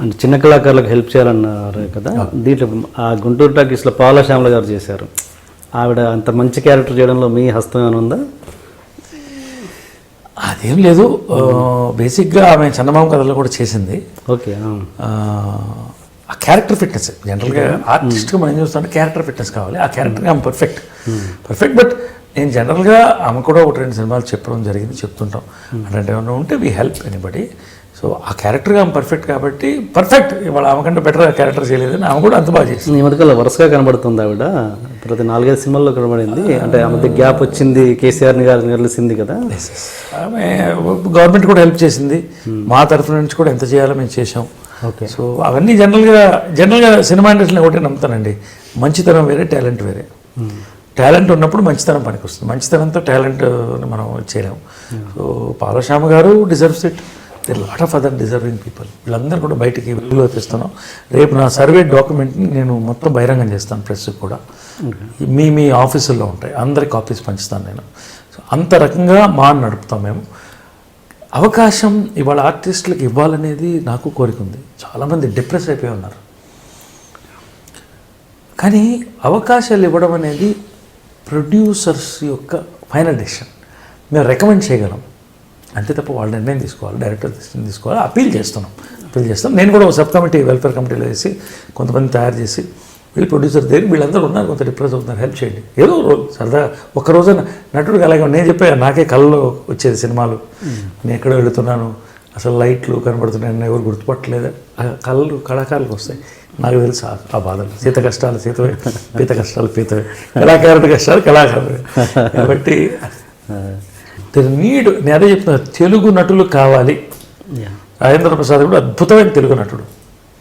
అంటే చిన్న కళాకారులకు హెల్ప్ చేయాలన్నారు కదా, దీంట్లో ఆ గుంటూరు టాకీస్లో పాల శ్యామల గారు చేశారు. ఆవిడ అంత మంచి క్యారెక్టర్ చేయడంలో మీ హస్తం ఏమైనా ఉందా? అదేం లేదు, బేసిక్గా ఆమె చందమామ కథలో కూడా చేసింది. ఓకే. ఆ క్యారెక్టర్ ఫిట్నెస్ జనరల్గా ఆర్టిస్ట్గా మనం ఏం చూస్తామంటే క్యారెక్టర్ ఫిట్నెస్ కావాలి. ఆ క్యారెక్టర్గా ఆమె పర్ఫెక్ట్. బట్ నేను జనరల్గా ఆమె కూడా 1-2 సినిమాలు చెప్పడం జరిగింది, చెప్తుంటాం. అంటే ఏమన్నా ఉంటే వీ హెల్ప్ ఎనీబడి. సో ఆ క్యారెక్టర్గా ఆమె పర్ఫెక్ట్ కాబట్టి పర్ఫెక్ట్. ఇవాళ ఆమె కంటే బెటర్ క్యారెక్టర్ చేయలేదని ఆమె కూడా అంత బాగా చేసింది. ఈ మధ్యకాల వరుసగా కనబడుతుంది ఆవిడ, ప్రతి 4-5 సినిమాల్లో కనబడింది. అంటే ఆ మధ్య గ్యాప్ వచ్చింది, కేసీఆర్ని గారిని కలిసింది కదా. ఆమె గవర్నమెంట్ కూడా హెల్ప్ చేసింది, మా తరఫు నుంచి కూడా ఎంత చేయాలో మేము చేసాం. ఓకే. సో అవన్నీ జనరల్గా సినిమా ఇండస్ట్రీలో ఒకటే నమ్ముతానండి, మంచితనం వేరే, టాలెంట్ వేరే. టాలెంట్ ఉన్నప్పుడు మంచితనం పనికి వస్తుంది, మంచితనంతో టాలెంట్ మనం చేయలేము. సో పాలశ్యామ గారు deserves it. There lot of other deserving people. వీళ్ళందరూ కూడా బయటికి వెలుగులో తెస్తున్నాం. రేపు నా సర్వే డాక్యుమెంట్ని నేను మొత్తం బహిరంగం చేస్తాను, ప్రెస్కి కూడా. మీ ఆఫీసుల్లో ఉంటాయి, అందరి కాపీస్ పంచుతాను నేను. సో అంత రకంగా నడుపుతాం మేము. అవకాశం ఇవాళ ఆర్టిస్టులకు ఇవ్వాలనేది నాకు కోరిక ఉంది. చాలామంది డిప్రెస్ అయిపోయి ఉన్నారు. కానీ అవకాశాలు ఇవ్వడం అనేది ప్రొడ్యూసర్స్ యొక్క ఫైనల్ డెసిషన్. మేము రికమెండ్ చేయగలం అంతే తప్ప వాళ్ళ నిర్ణయం తీసుకోవాలి, డైరెక్టర్ తీసుకోవాలి. అప్పీల్ చేస్తాం. నేను కూడా ఒక సబ్ కమిటీ, వెల్ఫేర్ కమిటీలో వేసి కొంతమంది తయారు చేసి వీళ్ళు ప్రొడ్యూసర్ దగ్గర వీళ్ళందరూ ఉన్నారు, కొంత డిప్రెస్ అవుతున్నారు, హెల్ప్ చేయండి. ఏదో రోజు సరదా ఒక్కరోజు నటుడికి అలాగే నేను చెప్పా, నాకే కళ్ళలో వచ్చేది సినిమాలు. నేను ఎక్కడో వెళుతున్నాను, అసలు లైట్లు కనబడుతున్నాయి, నన్ను ఎవరు గుర్తుపట్టలేదు. కళ్ళు కళాకారులకు వస్తాయి. నాకు తెలుసు ఆ బాధలు. సీత కష్టాలు సీతవే, పీత కష్టాలు పీతవే, కళాకారుడి కష్టాలు కళాకారుడే. కాబట్టి నేను అదే చెప్తున్నా, తెలుగు నటులు కావాలి. రాజేంద్ర ప్రసాద్ కూడా అద్భుతమైన తెలుగు నటుడు.